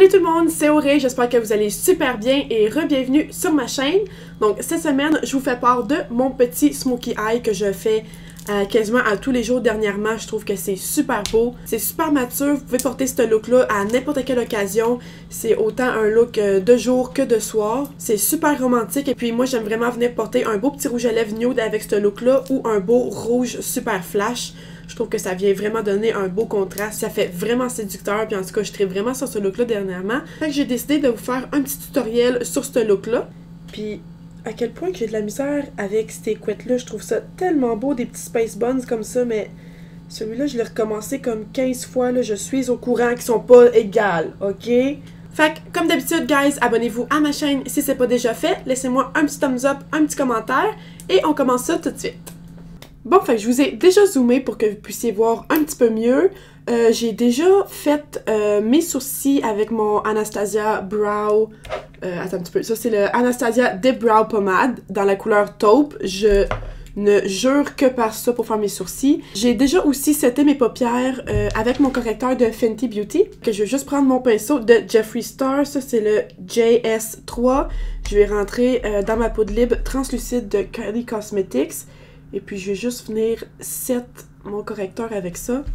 Salut tout le monde, c'est Auré, j'espère que vous allez super bien et re-bienvenue sur ma chaîne. Donc cette semaine, je vous fais part de mon petit smokey eye que je fais quasiment à tous les jours dernièrement. Je trouve que c'est super beau, c'est super mature, vous pouvez porter ce look-là à n'importe quelle occasion. C'est autant un look de jour que de soir. C'est super romantique et puis moi j'aime vraiment venir porter un beau petit rouge à lèvres nude avec ce look-là ou un beau rouge super flash. Je trouve que ça vient vraiment donner un beau contraste. Ça fait vraiment séducteur. Puis en tout cas, je tripe vraiment sur ce look-là dernièrement. Fait que j'ai décidé de vous faire un petit tutoriel sur ce look-là. Puis à quel point que j'ai de la misère avec ces couettes-là. Je trouve ça tellement beau, des petits space buns comme ça. Mais celui-là, je l'ai recommencé comme 15 fois. Là. Je suis au courant qu'ils sont pas égales, ok? Fait que, comme d'habitude, guys, abonnez-vous à ma chaîne si c'est pas déjà fait. Laissez-moi un petit thumbs up, un petit commentaire. Et on commence ça tout de suite. Bon, fait que je vous ai déjà zoomé pour que vous puissiez voir un petit peu mieux. J'ai déjà fait mes sourcils avec mon Anastasia Brow. Attends un petit peu. Ça, c'est le Anastasia Dip Brow Pomade dans la couleur taupe. Je ne jure que par ça pour faire mes sourcils. J'ai déjà aussi seté mes paupières avec mon correcteur de Fenty Beauty. Que je vais juste prendre mon pinceau de Jeffree Star. Ça, c'est le JS3. Je vais rentrer dans ma poudre libre translucide de Kylie Cosmetics. Et puis, je vais juste venir set mon correcteur avec ça.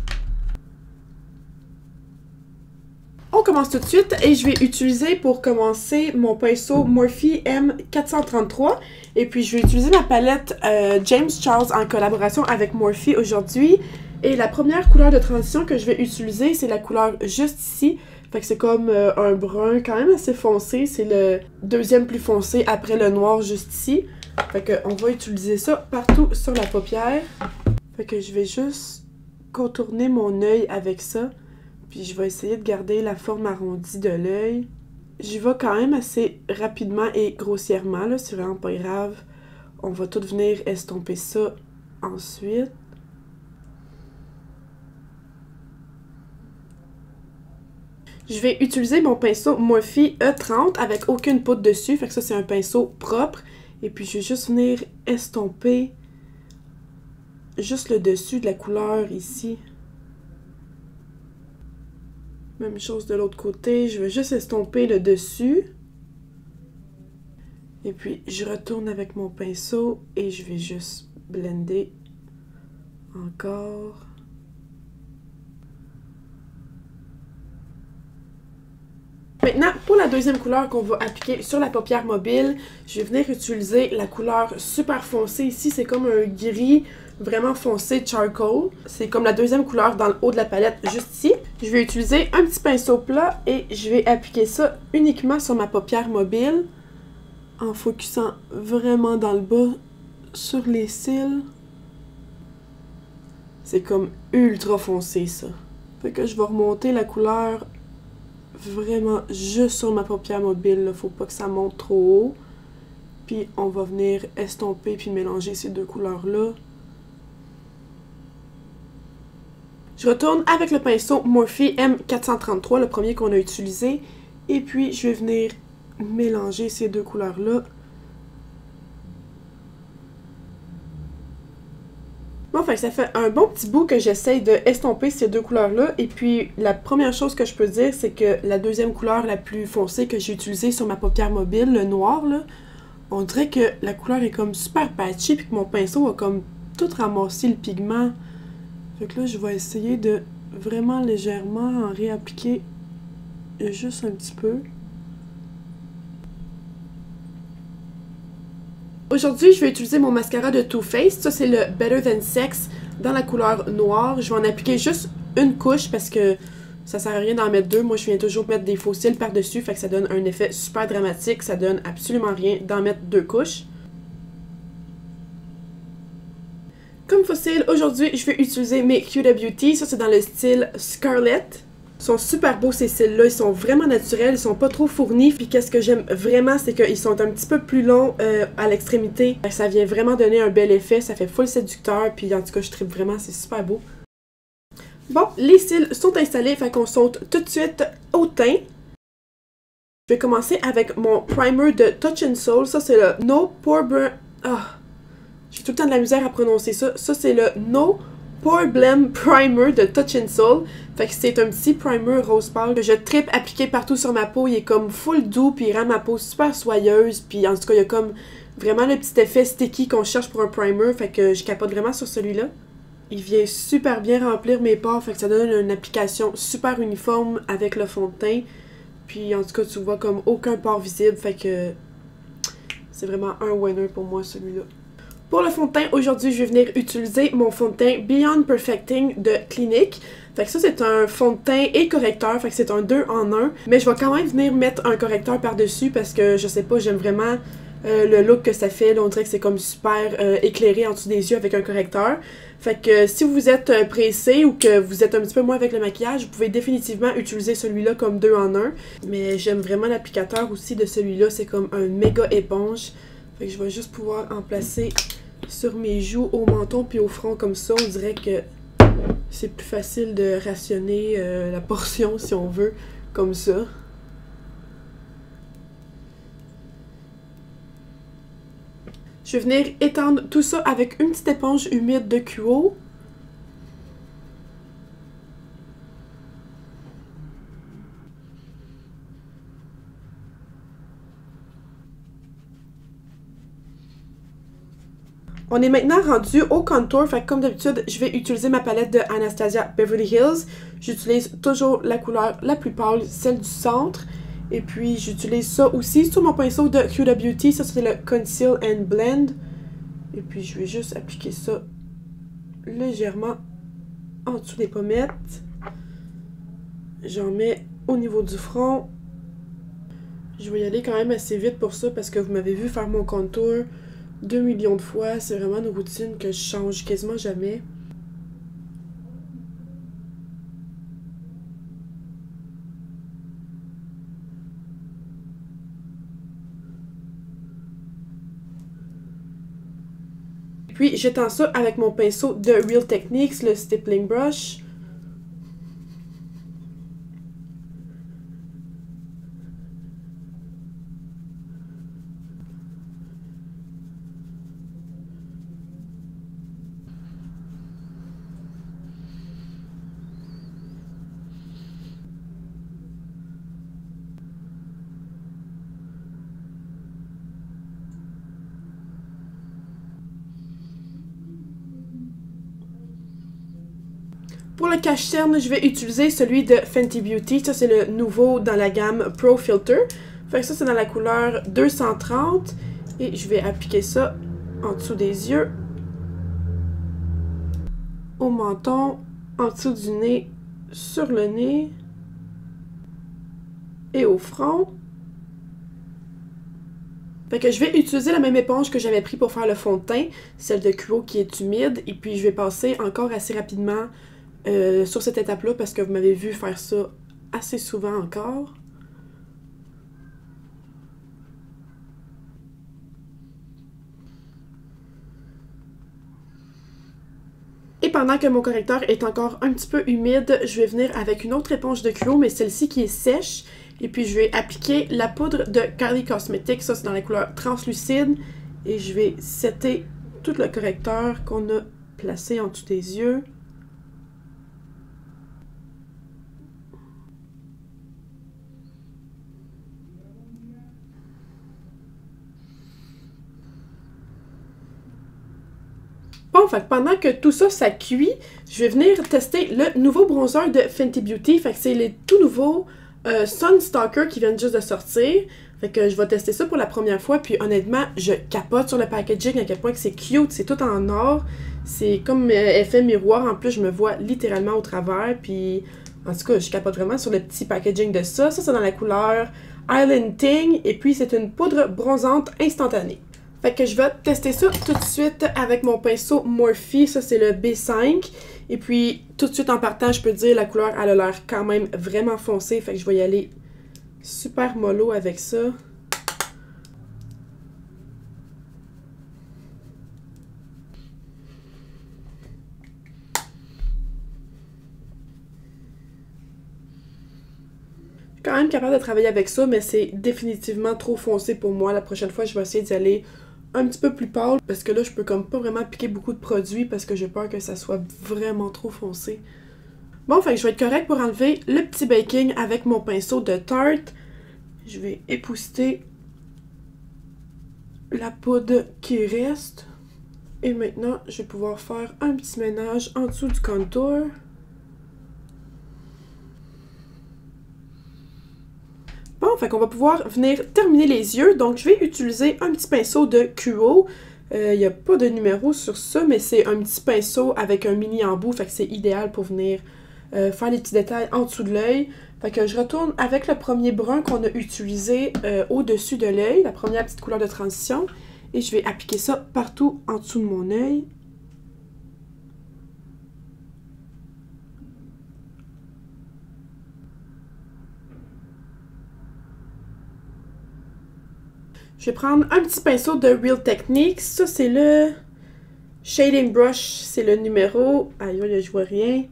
On commence tout de suite et je vais utiliser pour commencer mon pinceau Morphe M433. Et puis, je vais utiliser ma palette James Charles en collaboration avec Morphe aujourd'hui. Et la première couleur de transition que je vais utiliser, c'est la couleur juste ici. Fait que c'est comme un brun quand même assez foncé. C'est le deuxième plus foncé après le noir juste ici. Fait que on va utiliser ça partout sur la paupière. Fait que je vais juste contourner mon œil avec ça. Puis je vais essayer de garder la forme arrondie de l'œil. J'y vais quand même assez rapidement et grossièrement, là, c'est vraiment pas grave. On va tout venir estomper ça ensuite. Je vais utiliser mon pinceau Morphe E30 avec aucune poudre dessus. Fait que ça, c'est un pinceau propre. Et puis, je vais juste venir estomper juste le dessus de la couleur ici. Même chose de l'autre côté. Je vais juste estomper le dessus. Et puis, je retourne avec mon pinceau et je vais juste blender encore. Maintenant, pour la deuxième couleur qu'on va appliquer sur la paupière mobile, je vais venir utiliser la couleur super foncée. Ici, c'est comme un gris vraiment foncé charcoal. C'est comme la deuxième couleur dans le haut de la palette, juste ici. Je vais utiliser un petit pinceau plat et je vais appliquer ça uniquement sur ma paupière mobile en focusant vraiment dans le bas sur les cils. C'est comme ultra foncé, ça. Fait que je vais remonter la couleur vraiment juste sur ma paupière mobile, là. Faut pas que ça monte trop haut. Puis on va venir estomper puis mélanger ces deux couleurs-là. Je retourne avec le pinceau Morphe M433, le premier qu'on a utilisé. Et puis je vais venir mélanger ces deux couleurs-là. Bon, fait que ça fait un bon petit bout que j'essaye de estomper ces deux couleurs-là. Et puis, la première chose que je peux dire, c'est que la deuxième couleur la plus foncée que j'ai utilisée sur ma paupière mobile, le noir, là, on dirait que la couleur est comme super patchy, puis que mon pinceau a comme tout ramassé le pigment. Fait que là, je vais essayer de vraiment légèrement en réappliquer juste un petit peu. Aujourd'hui, je vais utiliser mon mascara de Too Faced. Ça, c'est le Better Than Sex dans la couleur noire. Je vais en appliquer juste une couche parce que ça sert à rien d'en mettre deux. Moi, je viens toujours mettre des faux cils par-dessus. Fait que ça donne un effet super dramatique. Ça donne absolument rien d'en mettre deux couches. Comme faux cils, aujourd'hui, je vais utiliser mes Huda Beauty. Ça, c'est dans le style Scarlet. Ils sont super beaux ces cils-là, ils sont vraiment naturels, ils sont pas trop fournis. Puis qu'est-ce que j'aime vraiment, c'est qu'ils sont un petit peu plus longs à l'extrémité. Ça vient vraiment donner un bel effet, ça fait full séducteur. Puis en tout cas, je tripe vraiment, c'est super beau. Bon, les cils sont installés, fait qu'on saute tout de suite au teint. Je vais commencer avec mon primer de Touch and Soul. Ça, c'est le No Pore Burn... Ah, j'ai tout le temps de la misère à prononcer ça. Ça, c'est le No Pore Blem Primer de Touch and Soul. Fait que c'est un petit primer rose pâle que je trippe appliquer partout sur ma peau. Il est comme full doux, puis il rend ma peau super soyeuse. Puis en tout cas, il y a comme vraiment le petit effet sticky qu'on cherche pour un primer. Fait que je capote vraiment sur celui-là. Il vient super bien remplir mes pores, fait que ça donne une application super uniforme avec le fond de teint. Puis en tout cas, tu vois comme aucun pore visible, fait que c'est vraiment un winner pour moi celui-là. Pour le fond de teint, aujourd'hui, je vais venir utiliser mon fond de teint Beyond Perfecting de Clinique. Fait que ça, c'est un fond de teint et correcteur, fait que c'est un 2 en 1. Mais je vais quand même venir mettre un correcteur par-dessus parce que, je sais pas, j'aime vraiment le look que ça fait. Là, on dirait que c'est comme super éclairé en dessous des yeux avec un correcteur. Fait que si vous êtes pressé ou que vous êtes un petit peu moins avec le maquillage, vous pouvez définitivement utiliser celui-là comme 2 en 1. Mais j'aime vraiment l'applicateur aussi de celui-là, c'est comme un méga éponge. Fait que je vais juste pouvoir en placer sur mes joues, au menton puis au front comme ça. On dirait que c'est plus facile de rationner la portion si on veut, comme ça. Je vais venir étendre tout ça avec une petite éponge humide de QO. On est maintenant rendu au contour, fait que comme d'habitude, je vais utiliser ma palette de Anastasia Beverly Hills. J'utilise toujours la couleur la plus pâle, celle du centre. Et puis j'utilise ça aussi sur mon pinceau de Huda Beauty, ça c'est le Conceal and Blend. Et puis je vais juste appliquer ça légèrement en dessous des pommettes. J'en mets au niveau du front. Je vais y aller quand même assez vite pour ça parce que vous m'avez vu faire mon contour 2 millions de fois. C'est vraiment une routine que je change quasiment jamais. Puis j'étends ça avec mon pinceau de Real Techniques, le Stippling Brush. Pour le cache-cerne, je vais utiliser celui de Fenty Beauty. Ça, c'est le nouveau dans la gamme Pro Filter. Fait que ça, c'est dans la couleur 230. Et je vais appliquer ça en dessous des yeux, au menton, en dessous du nez, sur le nez et au front. Fait que je vais utiliser la même éponge que j'avais pris pour faire le fond de teint, celle de QO qui est humide. Et puis, je vais passer encore assez rapidement sur cette étape-là parce que vous m'avez vu faire ça assez souvent encore. Et pendant que mon correcteur est encore un petit peu humide, je vais venir avec une autre éponge de QO, mais celle-ci qui est sèche. Et puis je vais appliquer la poudre de Kylie Cosmetics, ça c'est dans la couleur translucide. Et je vais setter tout le correcteur qu'on a placé en dessous des yeux. Bon, fait que pendant que tout ça, ça cuit, je vais venir tester le nouveau bronzer de Fenty Beauty. Fait que c'est les tout nouveaux Sunstalker qui viennent juste de sortir. Fait que je vais tester ça pour la première fois. Puis honnêtement, je capote sur le packaging à quel point que c'est cute. C'est tout en or. C'est comme effet miroir. En plus, je me vois littéralement au travers. Puis en tout cas, je capote vraiment sur le petit packaging de ça. Ça, c'est dans la couleur Island Ting. Et puis, c'est une poudre bronzante instantanée. Fait que je vais tester ça tout de suite avec mon pinceau Morphe. Ça, c'est le B5. Et puis, tout de suite en partant, je peux dire la couleur, elle a l'air quand même vraiment foncée. Fait que je vais y aller super mollo avec ça. Je suis quand même capable de travailler avec ça, mais c'est définitivement trop foncé pour moi. La prochaine fois, je vais essayer d'y aller un petit peu plus pâle parce que là, je peux comme pas vraiment appliquer beaucoup de produits parce que j'ai peur que ça soit vraiment trop foncé. Bon, fait que je vais être correcte pour enlever le petit baking avec mon pinceau de Tarte. Je vais épousseter la poudre qui reste. Et maintenant, je vais pouvoir faire un petit ménage en dessous du contour. Bon, fait qu'on va pouvoir venir terminer les yeux. Donc, je vais utiliser un petit pinceau de QO. Il n'y a pas de numéro sur ça, mais c'est un petit pinceau avec un mini embout. Fait que c'est idéal pour venir faire les petits détails en dessous de l'œil. Fait que je retourne avec le premier brun qu'on a utilisé au-dessus de l'œil, la première petite couleur de transition. Et je vais appliquer ça partout en dessous de mon œil. Je vais prendre un petit pinceau de Real Techniques. Ça, c'est le Shading Brush. C'est le numéro... Aïe, là, je vois rien.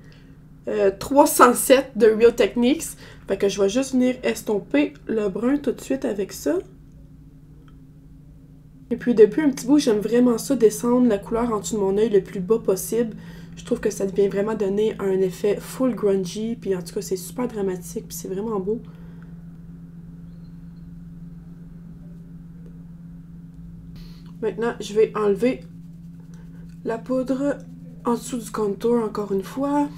307 de Real Techniques. Fait que je vais juste venir estomper le brun tout de suite avec ça. Et puis depuis un petit bout, j'aime vraiment ça, descendre la couleur en dessous de mon œil le plus bas possible. Je trouve que ça vient vraiment donner un effet full grungy. Puis en tout cas, c'est super dramatique. Puis c'est vraiment beau. Maintenant, je vais enlever la poudre en dessous du contour encore une fois.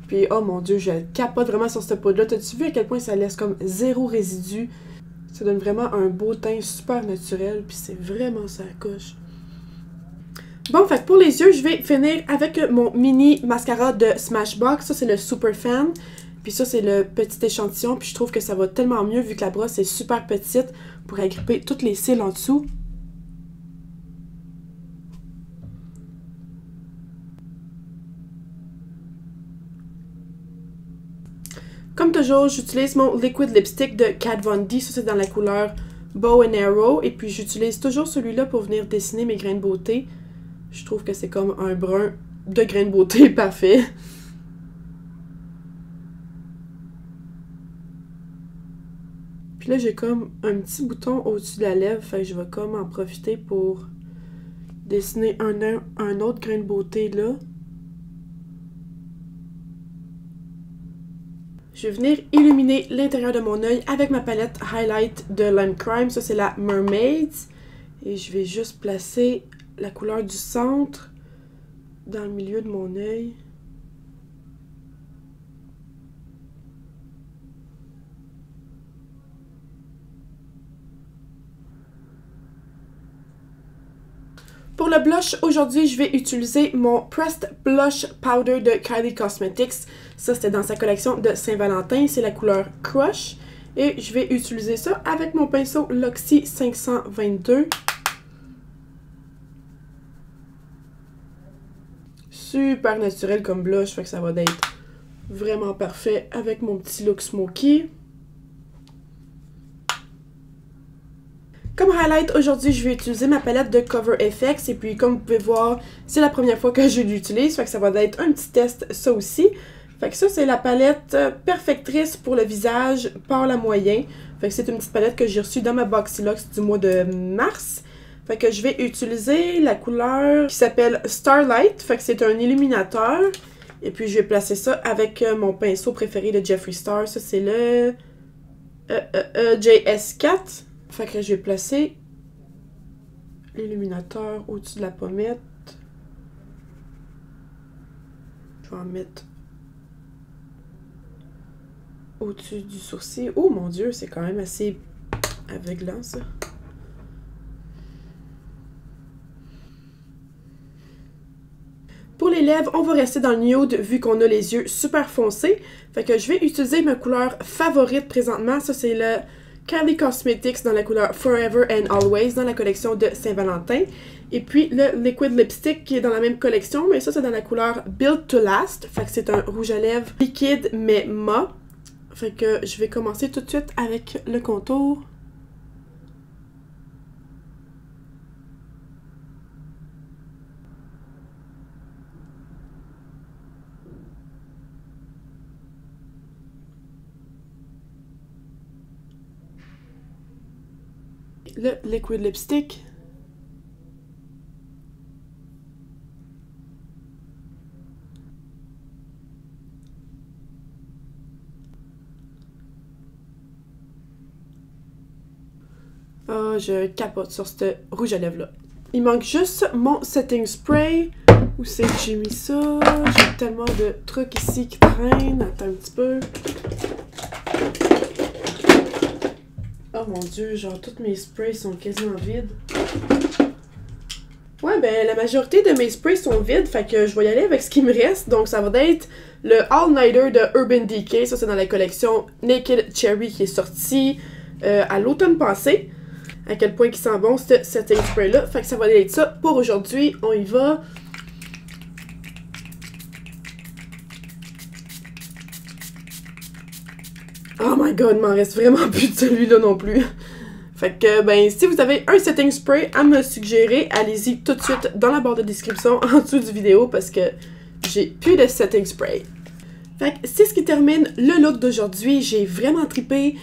Puis, oh mon dieu, je capote vraiment sur cette poudre-là. T'as-tu vu à quel point ça laisse comme zéro résidu? Ça donne vraiment un beau teint super naturel. Puis c'est vraiment ça coche. Bon, fait que pour les yeux, je vais finir avec mon mini mascara de Smashbox. Ça, c'est le Super Fan. Puis ça, c'est le petit échantillon. Puis je trouve que ça va tellement mieux vu que la brosse est super petite pour agripper toutes les cils en dessous. Comme toujours, j'utilise mon Liquid Lipstick de Kat Von D. Ça, c'est dans la couleur Bow and Arrow. Et puis, j'utilise toujours celui-là pour venir dessiner mes grains de beauté. Je trouve que c'est comme un brun de grains de beauté parfait. Puis là, j'ai comme un petit bouton au-dessus de la lèvre. Fait que je vais comme en profiter pour dessiner un autre grain de beauté là. Je vais venir illuminer l'intérieur de mon œil avec ma palette Highlight de Lime Crime. Ça, c'est la Mermaids. Et je vais juste placer la couleur du centre dans le milieu de mon œil. Pour le blush, aujourd'hui, je vais utiliser mon Pressed Blush Powder de Kylie Cosmetics. Ça, c'était dans sa collection de Saint-Valentin. C'est la couleur Crush. Et je vais utiliser ça avec mon pinceau Luxie 522. Super naturel comme blush, fait que ça va être vraiment parfait avec mon petit look smoky. Comme highlight, aujourd'hui, je vais utiliser ma palette de Cover FX. Et puis, comme vous pouvez voir, c'est la première fois que je l'utilise. Fait que ça va être un petit test, ça aussi. Fait que ça, c'est la palette Perfectrice pour le visage par la moyen. Fait que c'est une petite palette que j'ai reçue dans ma Boxyluxe du mois de mars. Fait que je vais utiliser la couleur qui s'appelle Starlight. Fait que c'est un illuminateur. Et puis, je vais placer ça avec mon pinceau préféré de Jeffree Star. Ça, c'est le JS4. Fait que je vais placer l'illuminateur au-dessus de la pommette. Je vais en mettre au-dessus du sourcil. Oh mon dieu, c'est quand même assez aveuglant ça. Pour les lèvres, on va rester dans le nude vu qu'on a les yeux super foncés. Fait que je vais utiliser ma couleur favorite présentement. Ça, c'est le Kylie Cosmetics dans la couleur Forever and Always dans la collection de Saint-Valentin. Et puis le Liquid Lipstick qui est dans la même collection, mais ça c'est dans la couleur Built to Last. Fait que c'est un rouge à lèvres liquide mais mat. Fait que je vais commencer tout de suite avec le contour. Le Liquid Lipstick. Oh, je capote sur ce rouge à lèvres là. Il manque juste mon setting spray. Où c'est que j'ai mis ça? J'ai tellement de trucs ici qui traînent. Attends un petit peu. Oh mon dieu, genre tous mes sprays sont quasiment vides. Ouais, ben la majorité de mes sprays sont vides, fait que je vais y aller avec ce qui me reste. Donc ça va être le All Nighter de Urban Decay. Ça, c'est dans la collection Naked Cherry qui est sortie à l'automne passé. À quel point il sent bon ce setting spray-là. Fait que ça va être ça pour aujourd'hui. On y va. Oh my god, il m'en reste vraiment plus de celui-là non plus. Fait que, ben, si vous avez un setting spray à me suggérer, allez-y tout de suite dans la barre de description en dessous du vidéo parce que j'ai plus de setting spray. Fait que c'est ce qui termine le look d'aujourd'hui. J'ai vraiment trippé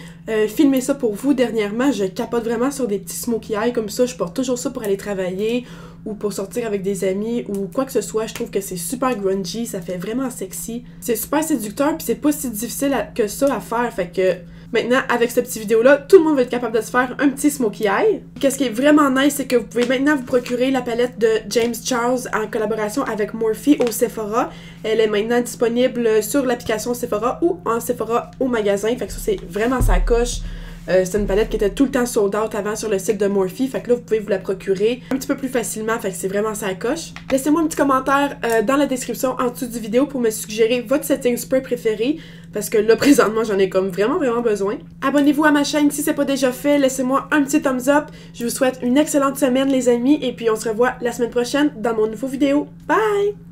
filmer ça pour vous dernièrement. Je capote vraiment sur des petits smokey eyes comme ça. Je porte toujours ça pour aller travailler ou pour sortir avec des amis ou quoi que ce soit. Je trouve que c'est super grungy, ça fait vraiment sexy. C'est super séducteur puis c'est pas si difficile que ça à faire. Fait que maintenant, avec cette petite vidéo-là, tout le monde va être capable de se faire un petit smokey eye. Qu'est-ce qui est vraiment nice, c'est que vous pouvez maintenant vous procurer la palette de James Charles en collaboration avec Morphe au Sephora. Elle est maintenant disponible sur l'application Sephora ou en Sephora au magasin. Fait que ça, c'est vraiment sa coche. C'est une palette qui était tout le temps sold out avant sur le site de Morphe. Fait que là, vous pouvez vous la procurer un petit peu plus facilement. Fait que c'est vraiment sa coche. Laissez-moi un petit commentaire dans la description en dessous du vidéo pour me suggérer votre setting spray préféré. Parce que là, présentement, j'en ai comme vraiment besoin. Abonnez-vous à ma chaîne si c'est pas déjà fait. Laissez-moi un petit thumbs up. Je vous souhaite une excellente semaine, les amis. Et puis, on se revoit la semaine prochaine dans mon nouveau vidéo. Bye!